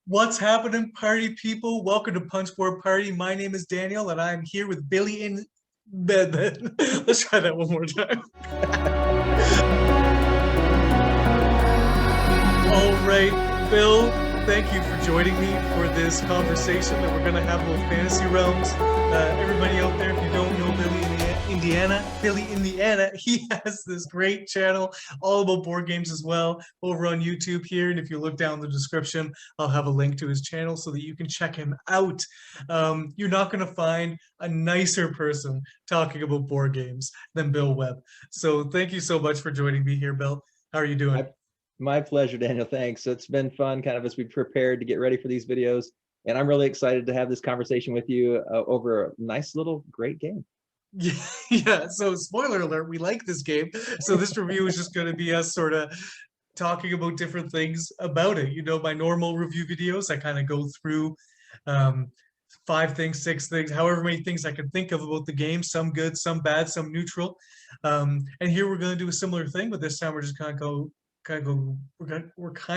What's happening, party people? Welcome to Punchboard Party. My name is Daniel, and I'm here with Billy in bed. Let's try that one more time. All right, Bill, thank you for joining me for this conversation that we're going to have about fantasy realms. Everybody out there, if you don't know Billy Indiana, he has this great channel all about board games as well over on YouTube here. And if you look down the description, I'll have a link to his channel so that you can check him out. You're not going to find a nicer person talking about board games than Bill Webb. So thank you so much for joining me here, Bill. How are you doing? My pleasure, Daniel. Thanks. It's been fun kind of as we prepared to get ready for these videos. And I'm really excited to have this conversation with you over a nice little great game. Yeah, so spoiler alert, we like this game. So this review is just going to be us sort of talking about different things about it. You know, my normal review videos, I kind of go through 5 things, 6 things, however many things I can think of about the game, some good, some bad, some neutral. And here we're going to do a similar thing, but this time we're just we're kind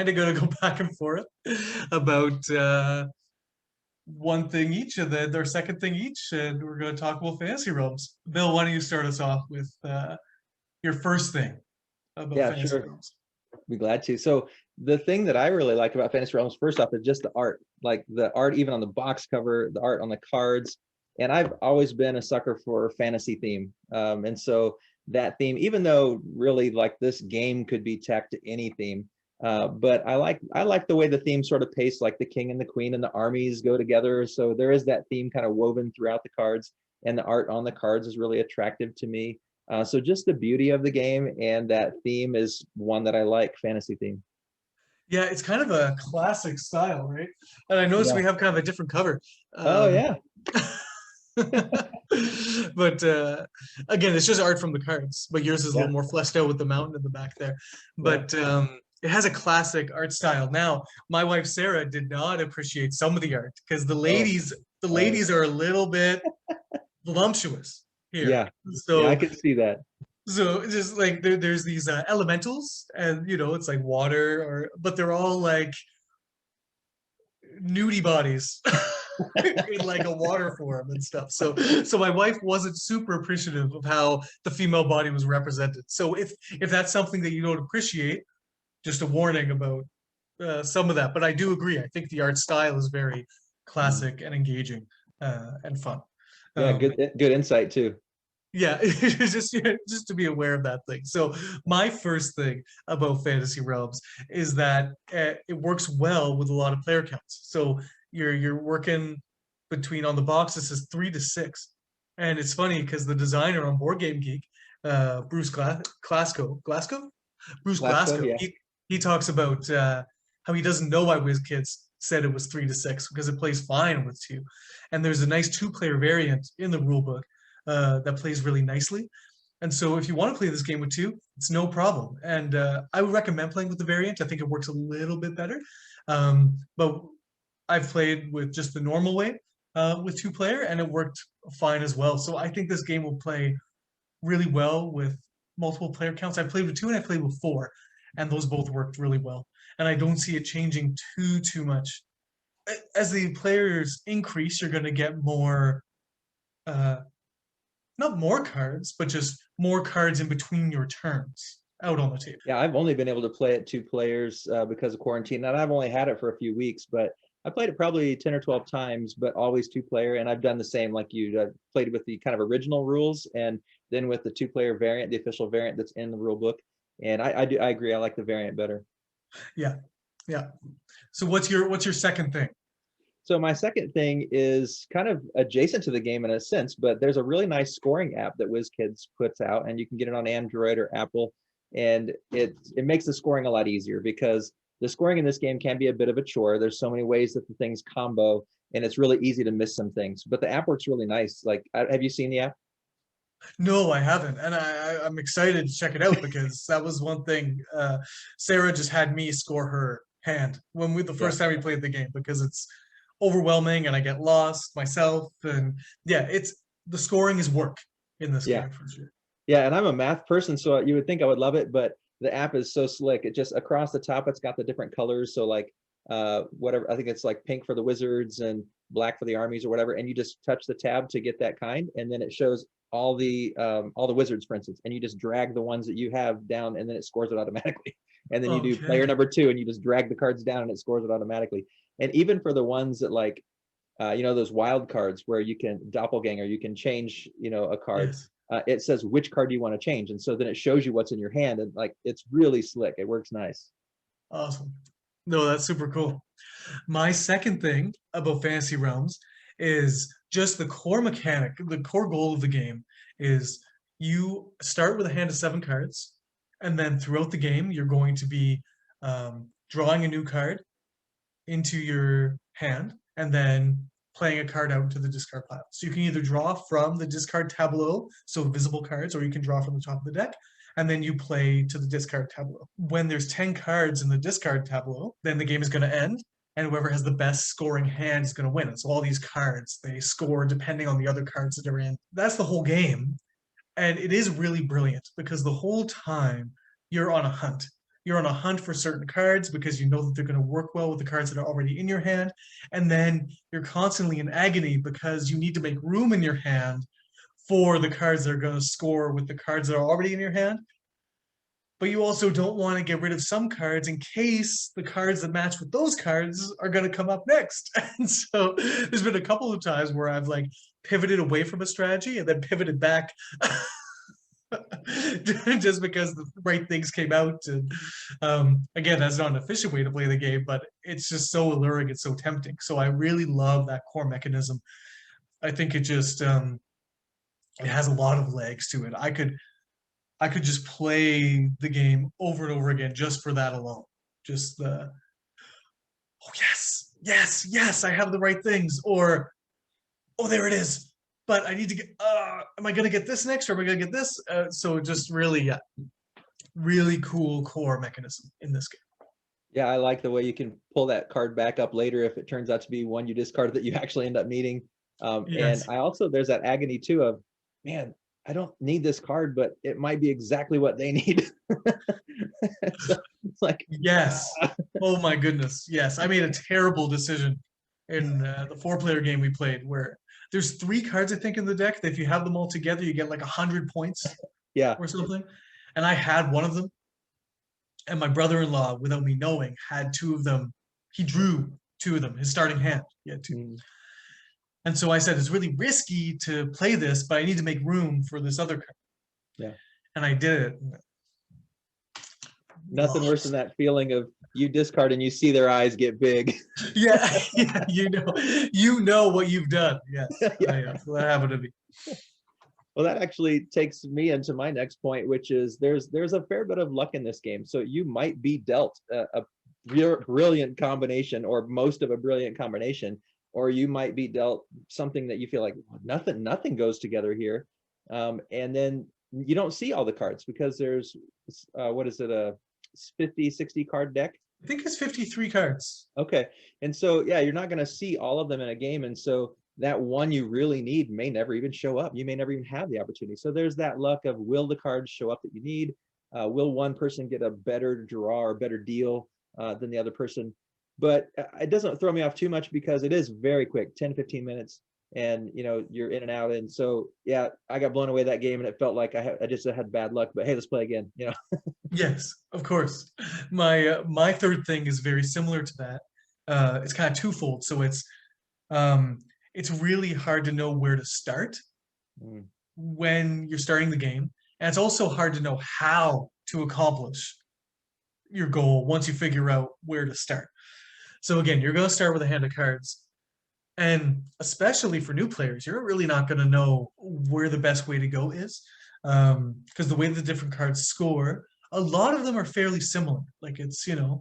of going to go back and forth about one thing each, and then their second thing each, and we're going to talk about fantasy realms. Bill, why don't you start us off with your first thing about fantasy realms? Be glad to. So the thing that I really like about fantasy realms, first off, is just the art, like the art even on the box cover, the art on the cards. And I've always been a sucker for fantasy theme, and so that theme, even though really like this game could be tacked to any theme, but I like the way the theme sort of pace, like the king and the queen and the armies go together. So there is that theme kind of woven throughout the cards, and the art on the cards is really attractive to me. So just the beauty of the game and that theme is one that I like, fantasy theme. Yeah, it's kind of a classic style, right? And I noticed we have kind of a different cover. Oh yeah. But again, it's just art from the cards, but yours is a little more fleshed out with the mountain in the back there. But it has a classic art style. Now, my wife Sarah did not appreciate some of the art because the ladies are a little bit voluptuous here. Yeah, so I can see that. So just like there's these elementals, and you know, it's like water, but they're all like nudie bodies in like a water form and stuff. So my wife wasn't super appreciative of how the female body was represented. So if that's something that you don't appreciate, just a warning about some of that. But I do agree. I think the art style is very classic and engaging and fun. Yeah, good insight too. Yeah, just to be aware of that thing. So my first thing about Fantasy Realms is that it works well with a lot of player counts. So you're working between, on the box it says 3 to 6, and it's funny because the designer on Board Game Geek, Bruce Glasgow, Yeah. he talks about how he doesn't know why WizKids said it was 3 to 6 because it plays fine with 2, and there's a nice 2-player variant in the rulebook that plays really nicely. And so if you want to play this game with 2, it's no problem. And I would recommend playing with the variant. I think it works a little bit better. But I've played with just the normal way with 2-player, and it worked fine as well. So I think this game will play really well with multiple player counts. I played with 2 and I played with 4, and those both worked really well. And I don't see it changing too much. As the players increase, you're going to get more not more cards, but just more cards in between your turns out on the table. Yeah, I've only been able to play it 2 players because of quarantine, and I've only had it for a few weeks, but I played it probably 10 or 12 times, but always 2-player. And I've done the same like you. I've played with the kind of original rules, and then with the 2-player variant, the official variant that's in the rule book. And I agree. I like the variant better. Yeah. So what's your second thing? So my second thing is kind of adjacent to the game in a sense, but there's a really nice scoring app that WizKids puts out, and you can get it on Android or Apple, and it makes the scoring a lot easier because the scoring in this game can be a bit of a chore. There's so many ways that the things combo, and it's really easy to miss some things. But the app works really nice. Like, have you seen the app? No, I haven't, and I'm excited to check it out because that was one thing. Sarah just had me score her hand when the first time we played the game because it's overwhelming and I get lost myself, and it's the scoring is work in this game for sure. Yeah, and I'm a math person, so you would think I would love it, but the app is so slick. It just across the top, it's got the different colors. So like whatever. I think it's like pink for the wizards and black for the armies or whatever. And you just touch the tab to get that kind, and then it shows all the wizards, for instance, and you just drag the ones that you have down, and then it scores it automatically. And then you do player Okay. number 2, and you just drag the cards down, and it scores it automatically. And even for the ones that like, you know, those wild cards where you can doppelganger, you can change, you know, a card. Yes. It says which card do you want to change, and so then it shows you what's in your hand, and like it's really slick. It works nice. Awesome. No, that's super cool. My second thing about Fantasy Realms is just the core mechanic. The core goal of the game is you start with a hand of 7 cards, and then throughout the game, you're going to be drawing a new card into your hand and then playing a card out into the discard pile. So you can either draw from the discard tableau, so visible cards, or you can draw from the top of the deck, and then you play to the discard tableau. When there's 10 cards in the discard tableau, then the game is going to end, and whoever has the best scoring hand is going to win. And so all these cards, they score depending on the other cards that are in. That's the whole game. And it is really brilliant because the whole time you're on a hunt. You're on a hunt for certain cards because you know that they're going to work well with the cards that are already in your hand. And then you're constantly in agony because you need to make room in your hand for the cards that are going to score with the cards that are already in your hand. But you also don't want to get rid of some cards in case the cards that match with those cards are going to come up next. And so there's been a couple of times where I've like pivoted away from a strategy and then pivoted back just because the right things came out. And again, that's not an efficient way to play the game, but it's just so alluring, it's so tempting. So I really love that core mechanism. I think it just it has a lot of legs to it. I could just play the game over and over again just for that alone. Just the, oh yes, yes, yes, I have the right things, or oh, there it is. But I need to get, am I gonna get this next, or am I gonna get this? So just really, yeah, really cool core mechanism in this game. Yeah, I like the way you can pull that card back up later if it turns out to be one you discarded that you actually end up needing. And Yes. I also, there's that agony too of, man, I don't need this card, but it might be exactly what they need. So it's like, Yes. Oh my goodness. Yes. I made a terrible decision in the 4-player game we played where there's 3 cards, I think, in the deck that if you have them all together, you get like 100 points yeah, or something. And I had one of them. And my brother-in-law, without me knowing, had 2 of them. He drew 2 of them, his starting hand. He had 2. mm, And so I said, it's really risky to play this, but I need to make room for this other card. yeah. And I did it. Nothing worse than that feeling of you discard and you see their eyes get big. Yeah, yeah, you know what you've done. Yes, Yeah. So that happened to me. Well, that actually takes me into my next point, which is there's a fair bit of luck in this game. So you might be dealt a brilliant combination, or most of a brilliant combination, or you might be dealt something that you feel like nothing goes together here, and then you don't see all the cards because there's what is it, a 50-60 card deck? I think it's 53 cards. Okay. And so, yeah, you're not going to see all of them in a game. And so that one you really need may never even show up. You may never even have the opportunity. So there's that luck of, will the cards show up that you need? Will one person get a better draw or better deal than the other person? But it doesn't throw me off too much because it is very quick, 10, 15 minutes. And, you know, you're in and out. And so, yeah, I got blown away that game and it felt like I just had bad luck, but hey, let's play again, you know? Yes, of course. My third thing is very similar to that. It's kind of twofold. So it's really hard to know where to start when you're starting the game, and it's also hard to know how to accomplish your goal once you figure out where to start. So again, you're going to start with a hand of cards, and especially for new players, you're really not going to know where the best way to go is, because the way the different cards score, a lot of them are fairly similar. Like it's, you're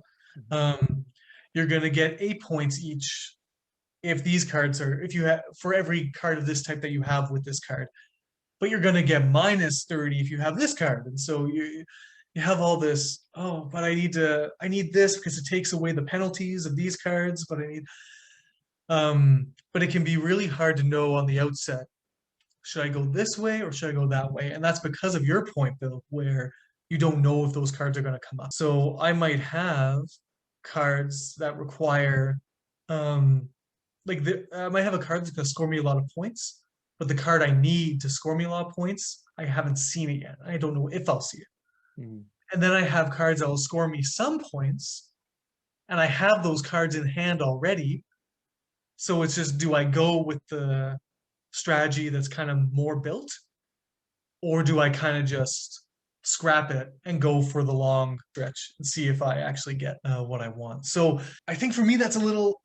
going to get 8 points each if these cards are, if you have, for every card of this type that you have with this card, but you're going to get minus 30 if you have this card. And so you have all this, oh, but I need this because it takes away the penalties of these cards, but I need, but it can be really hard to know on the outset, should I go this way or should I go that way? And that's because of your point, Bill, where you don't know if those cards are going to come up. So I might have cards that require, like I might have a card that's going to score me a lot of points, but the card I need to score me a lot of points, I haven't seen it yet. I don't know if I'll see it. Mhm. And then I have cards that will score me some points, and I have those cards in hand already. So it's just, do I go with the strategy that's kind of more built, or do I kind of just scrap it and go for the long stretch and see if I actually get what I want? So I think for me that's a little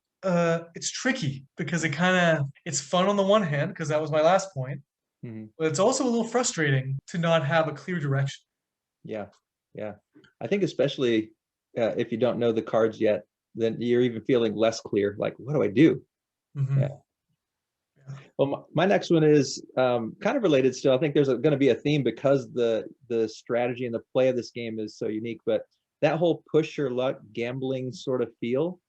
it's tricky because it's fun on the one hand because that was my last point, Mhm. but it's also a little frustrating to not have a clear direction. Yeah, yeah. I think especially if you don't know the cards yet, then you're even feeling less clear. Like, what do I do? Yeah. Mhm. Yeah. Well, my next one is kind of related still. I think there's going to be a theme because the strategy and the play of this game is so unique. But that whole push your luck gambling sort of feel,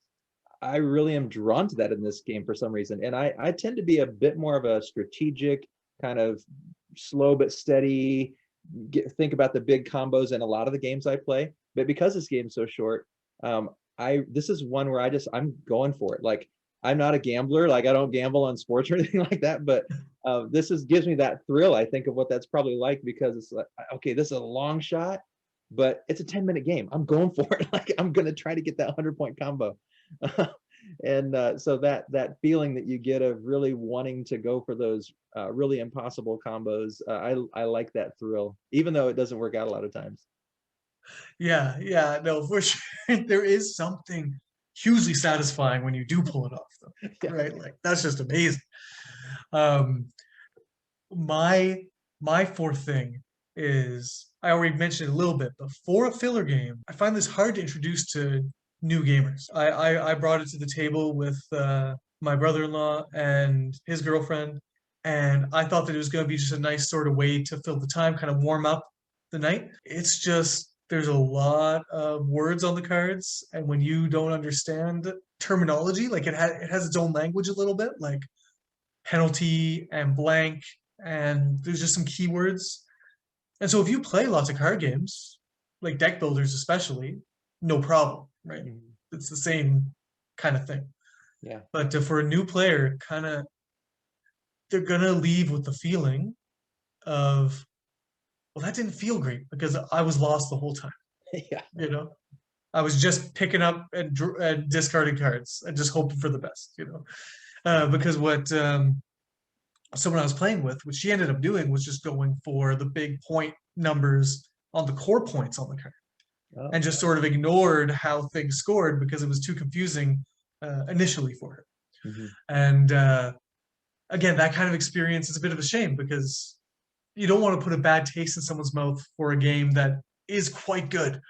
I really am drawn to that in this game for some reason. And I tend to be a bit more of a strategic, kind of slow but steady, think about the big combos in a lot of the games I play. But because this game's so short, this is one where I'm going for it. Like, I'm not a gambler. Like, I don't gamble on sports or anything like that. But gives me that thrill. I think of what that's probably like, because it's like, okay, this is a long shot, but it's a 10-minute game. I'm going for it. Like, I'm gonna try to get that 100-point combo. And so that feeling that you get of really wanting to go for those really impossible combos, I like that thrill, even though it doesn't work out a lot of times. Yeah, yeah, no, for sure. There is something hugely satisfying when you do pull it off, though, Yeah. right? Like that's just amazing. Um, my my fourth thing is, I already mentioned it a little bit, but for a filler game, I find this hard to introduce to new gamers. I brought it to the table with my brother-in-law and his girlfriend, and I thought that it was going to be just a nice sort of way to fill the time, kind of warm up the night. It's just there's a lot of words on the cards, and when you don't understand terminology, like it has its own language a little bit, like penalty and blank, and there's just some keywords. And so if you play lots of card games, like deck builders especially, no problem, right? Mhm. It's the same kind of thing. Yeah. But for a new player, they're gonna leave with the feeling of, well, that didn't feel great because I was lost the whole time. Yeah. You know, I was just picking up and discarding cards and just hoping for the best. Because what someone I was playing with, what she ended up doing was just going for the big point numbers on the core points on the card, Oh, and just sort of ignored how things scored because it was too confusing initially for her. mhm. And again, that kind of experience is a bit of a shame because you don't want to put a bad taste in someone's mouth for a game that is quite good.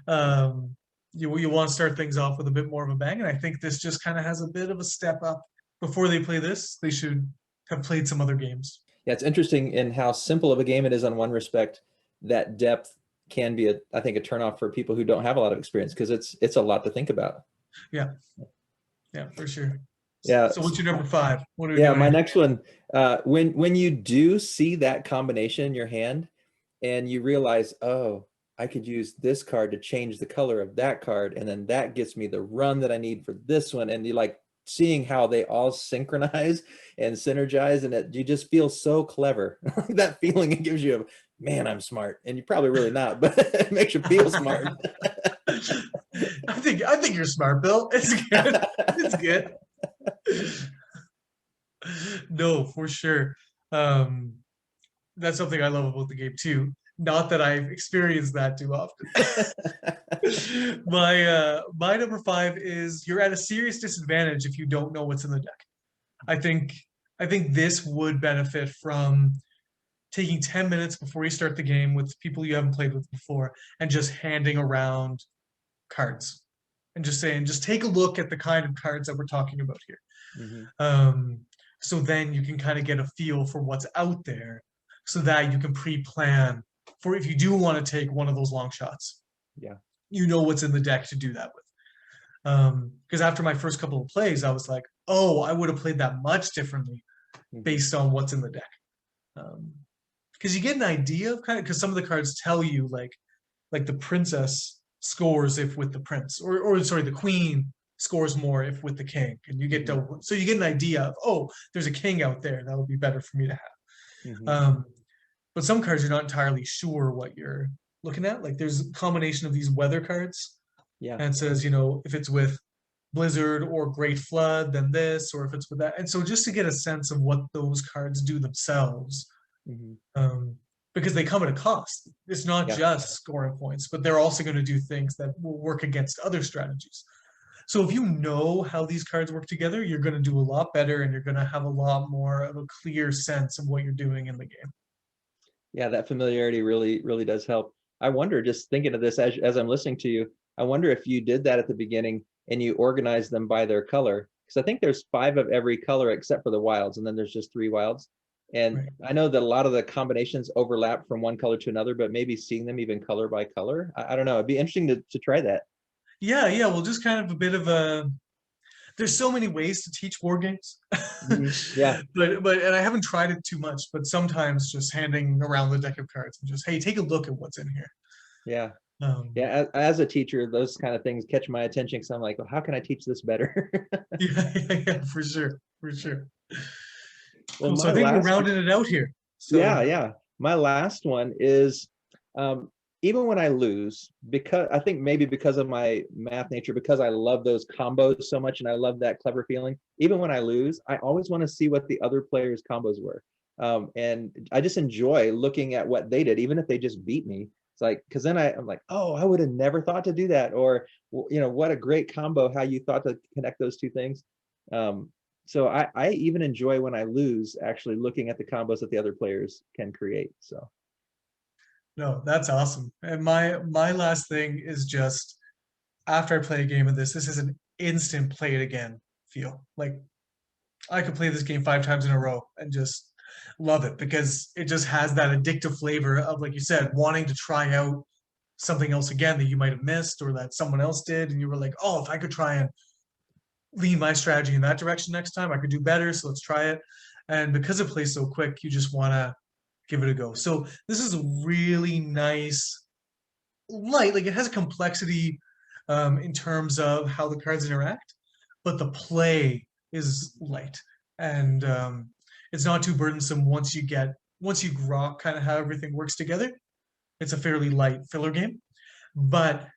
Um, you want to start things off with a bit more of a bang, and I think this just kind of has a bit of a step up. Before they play this, they should have played some other games. Yeah, it's interesting in how simple of a game it is on one respect. That depth can be, I think, a turnoff for people who don't have a lot of experience, because it's a lot to think about. Yeah, yeah, for sure. Yeah. So what's your number five? What are we Yeah, doing my here? next one, when you do see that combination in your hand and you realize, oh, I could use this card to change the color of that card, and then that gets me the run that I need for this one, and you like seeing how they all synchronize and synergize, and you just feel so clever. That feeling it gives you, man, I'm smart, and you're probably really not, but it makes you feel smart. I think you're smart, Bill. It's good. It's good. No, for sure. Um, that's something I love about the game too. Not that I've experienced that too often. My number five is, you're at a serious disadvantage if you don't know what's in the deck. I think I think this would benefit from taking 10 minutes before you start the game with people you haven't played with before and just handing around cards and just saying, just take a look at the kind of cards that we're talking about here. Mhm. Um, so then you can kind of get a feel for what's out there so that you can pre-plan for if you do want to take one of those long shots. Yeah. You know what's in the deck to do that with. Because after my first couple of plays, I was like, oh, I would have played that much differently Mhm. based on what's in the deck. Because you get an idea of kind of, because some of the cards tell you like the princess scores if with the prince, or sorry, the queen scores more if with the king, and you get to, so you get an idea of, oh, there's a king out there that would be better for me to have. Mhm. But some cards you're not entirely sure what you're looking at. Like there's a combination of these weather cards, Yeah. and it says, you know, if it's with blizzard or great flood, then this, or if it's with that. And so just to get a sense of what those cards do themselves, Mhm. um, because they come at a cost. It's not Yeah. just scoring points, but they're also going to do things that will work against other strategies. So if you know how these cards work together, you're going to do a lot better, and you're going to have a lot more of a clear sense of what you're doing in the game. Yeah, that familiarity really does help. I wonder, just thinking of this as I'm listening to you, I wonder if you did that at the beginning and you organized them by their color. Because I think there's 5 of every color except for the wilds, and then there's just 3 wilds. And Right. I know that a lot of the combinations overlap from one color to another, but maybe seeing them even color by color. I don't know. It'd be interesting to try that. Yeah, yeah. Well, just kind of a bit of a. There's so many ways to teach war games, Yeah. but and I haven't tried it too much. But sometimes just handing around the deck of cards and just, hey, take a look at what's in here. Yeah. Um, Yeah. As a teacher, those kind of things catch my attention because I'm like, well, how can I teach this better? yeah, for sure, for sure. Well, Cool. So my I think we're last rounding it out here. Yeah, So yeah. My last one is even when I lose, because I think maybe because of my math nature, because I love those combos so much and I love that clever feeling, even when I lose, I always want to see what the other players' combos were. And I just enjoy looking at what they did, even if they just beat me. It's like, because then I'm like, oh, I would have never thought to do that. Or, you know, what a great combo, how you thought to connect those two things. Um, so I even enjoy when I lose actually looking at the combos that the other players can create. So no, that's awesome. And my last thing is just after I play a game of this is an instant play it again feel. Like I could play this game 5 times in a row and just love it because it just has that addictive flavor of, like you said, wanting to try out something else again that you might have missed or that someone else did, and you were like, oh, if I could try and lean my strategy in that direction next time, I could do better. So let's try it. And because it plays so quick, you just want to give it a go. So this is a really nice light. Like it has a complexity in terms of how the cards interact, but the play is light, and it's not too burdensome once you grok kind of how everything works together. It's a fairly light filler game, but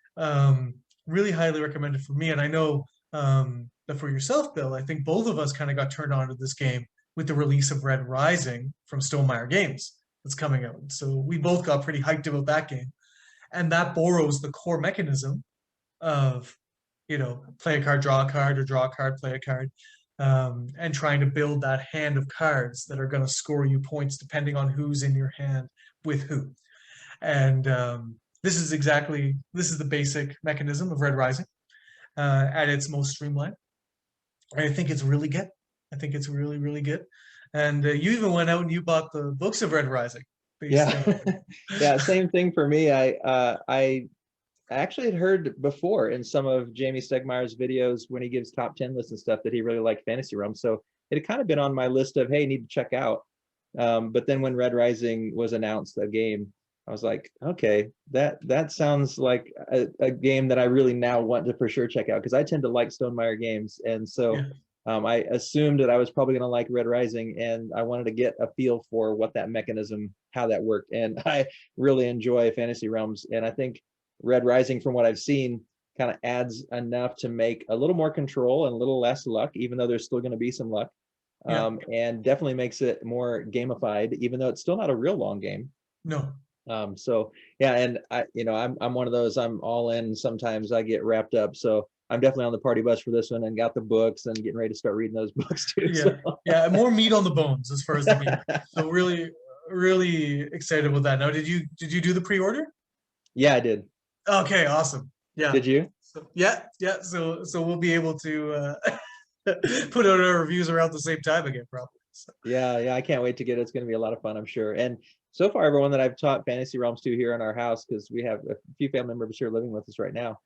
really highly recommended for me. And I know that for yourself, Bill, I think both of us kind of got turned on to this game with the release of Red Rising from Stonemaier Games that's coming out. So we both got pretty hyped about that game, and that borrows the core mechanism of, you know, play a card, draw a card, or draw a card, play a card, and trying to build that hand of cards that are going to score you points depending on who's in your hand with who. And this is the basic mechanism of Red Rising at its most streamlined. I think it's really good. I think it's really, really good. And you even went out and you bought the books of Red Rising based yeah, on. yeah, same thing for me. I actually had heard before in some of Jamie Stegmaier's videos when he gives top 10 lists and stuff that he really liked Fantasy Realms. So it had kind of been on my list of, hey, need to check out. But then when Red Rising was announced, a game, I was like, okay, that sounds like a game that I really now want to for sure check out because I tend to like Stonemaier games. And so Yeah. I assumed that I was probably going to like Red Rising, and I wanted to get a feel for what that mechanism, how that worked. And I really enjoy Fantasy Realms. And I think Red Rising, from what I've seen, kind of adds enough to make a little more control and a little less luck, even though there's still going to be some luck. Yeah. And definitely makes it more gamified, even though it's still not a real long game. No. So yeah, and I'm one of those, I'm all in. Sometimes I get wrapped up. So I'm definitely on the party bus for this one and got the books and getting ready to start reading those books too. Yeah. So. Yeah. More meat on the bones as far as the game. So really, really excited about that. Now, did you do the pre-order? Yeah, I did. Okay, awesome. Yeah. Did you? So, yeah, yeah. So we'll be able to put out our reviews around the same time again, probably. So, Yeah, I can't wait to get it. It's going to be a lot of fun, I'm sure. And so far, everyone that I've taught Fantasy Realms to here in our house, because we have a few family members here living with us right now,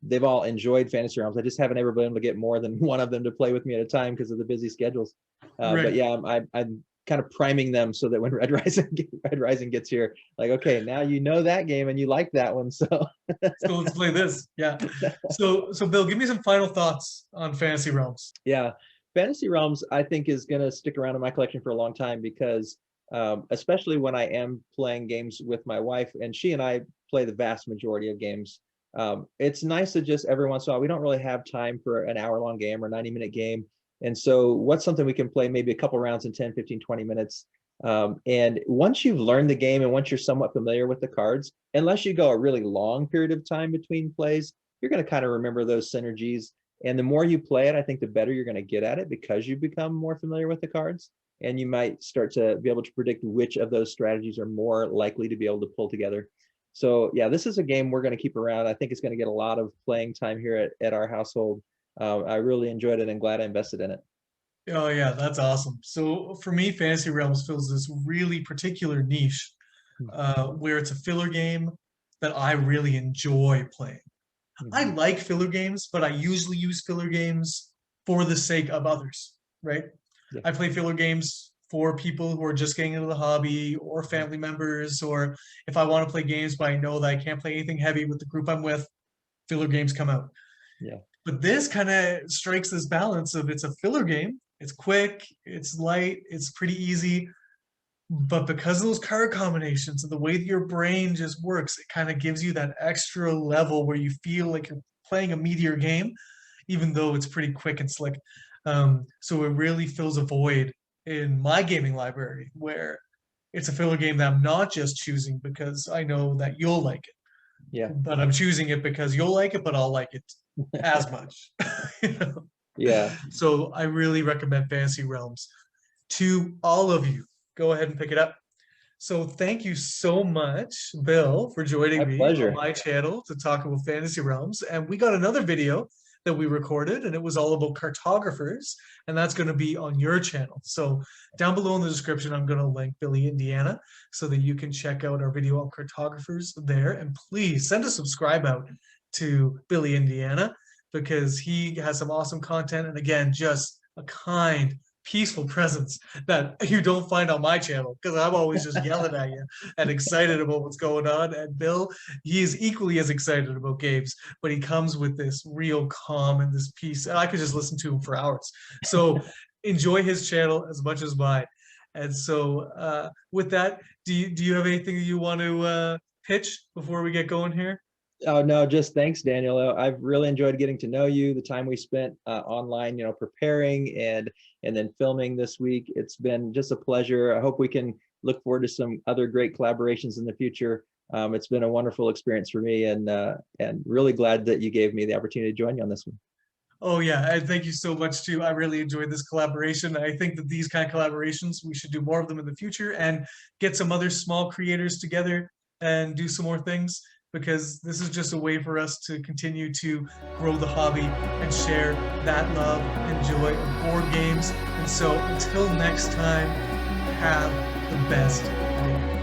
they've all enjoyed Fantasy Realms. I just haven't ever been able to get more than one of them to play with me at a time because of the busy schedules. But right. yeah, I'm kind of priming them so that when Red Rising gets here, like, okay, now you know that game and you like that one. So So let's play this. Yeah. So Bill, give me some final thoughts on Fantasy Realms. yeah, Fantasy Realms, I think, is going to stick around in my collection for a long time because, especially when I am playing games with my wife, and she and I play the vast majority of games. It's nice to just every once in a while, we don't really have time for an hour-long game or 90-minute game. And so what's something we can play maybe a couple rounds in 10, 15, 20 minutes. And once you've learned the game and once you're somewhat familiar with the cards, unless you go a really long period of time between plays, you're going to kind of remember those synergies. And the more you play it, I think the better you're going to get at it because you become more familiar with the cards. And you might start to be able to predict which of those strategies are more likely to be able to pull together. So yeah, this is a game we're going to keep around. I think it's going to get a lot of playing time here at our household. I really enjoyed it and glad I invested in it. Oh yeah, that's awesome. So for me, Fantasy Realms fills this really particular niche where it's a filler game that I really enjoy playing. I Mhm. like filler games, but I usually use filler games for the sake of others, right? Yeah. I play filler games for people who are just getting into the hobby or family members, or if I want to play games, but I know that I can't play anything heavy with the group I'm with, filler games come out. Yeah. But this kind of strikes this balance of it's a filler game. It's quick, it's light, it's pretty easy. But because of those card combinations and the way that your brain just works, it kind of gives you that extra level where you feel like you're playing a meatier game, even though it's pretty quick and slick. So it really fills a void in my gaming library where it's a filler game that I'm not just choosing because I know that you'll like it, Yeah. but I'm choosing it because you'll like it, but I'll like it as much. You know? Yeah. So I really recommend Fantasy Realms to all of you. Go ahead and pick it up. So thank you so much, Bill, for My joining me on pleasure. my channel to talk about Fantasy Realms. And we got another video that we recorded, and it was all about cartographers, and that's going to be on your channel. So down below in the description, I'm going to link Billy Indiana so that you can check out our video on cartographers there. And please send a subscribe out to Billy Indiana because he has some awesome content. And again, just a kind, peaceful presence that you don't find on my channel because I'm always just yelling at you and excited about what's going on. And Bill, he is equally as excited about games, but he comes with this real calm and this peace. And I could just listen to him for hours. So enjoy his channel as much as mine. And so with that, do you have anything that you want to pitch before we get going here? Oh no, just thanks, Daniel. I've really enjoyed getting to know you. The time we spent online, preparing and then filming this week. It's been just a pleasure. I hope we can look forward to some other great collaborations in the future. It's been a wonderful experience for me, and really glad that you gave me the opportunity to join you on this one. Oh yeah, and thank you so much too. I really enjoyed this collaboration. I think that these kind of collaborations, we should do more of them in the future and get some other small creators together and do some more things because this is just a way for us to continue to grow the hobby and share that love and joy of board games. And so until next time, have the best day.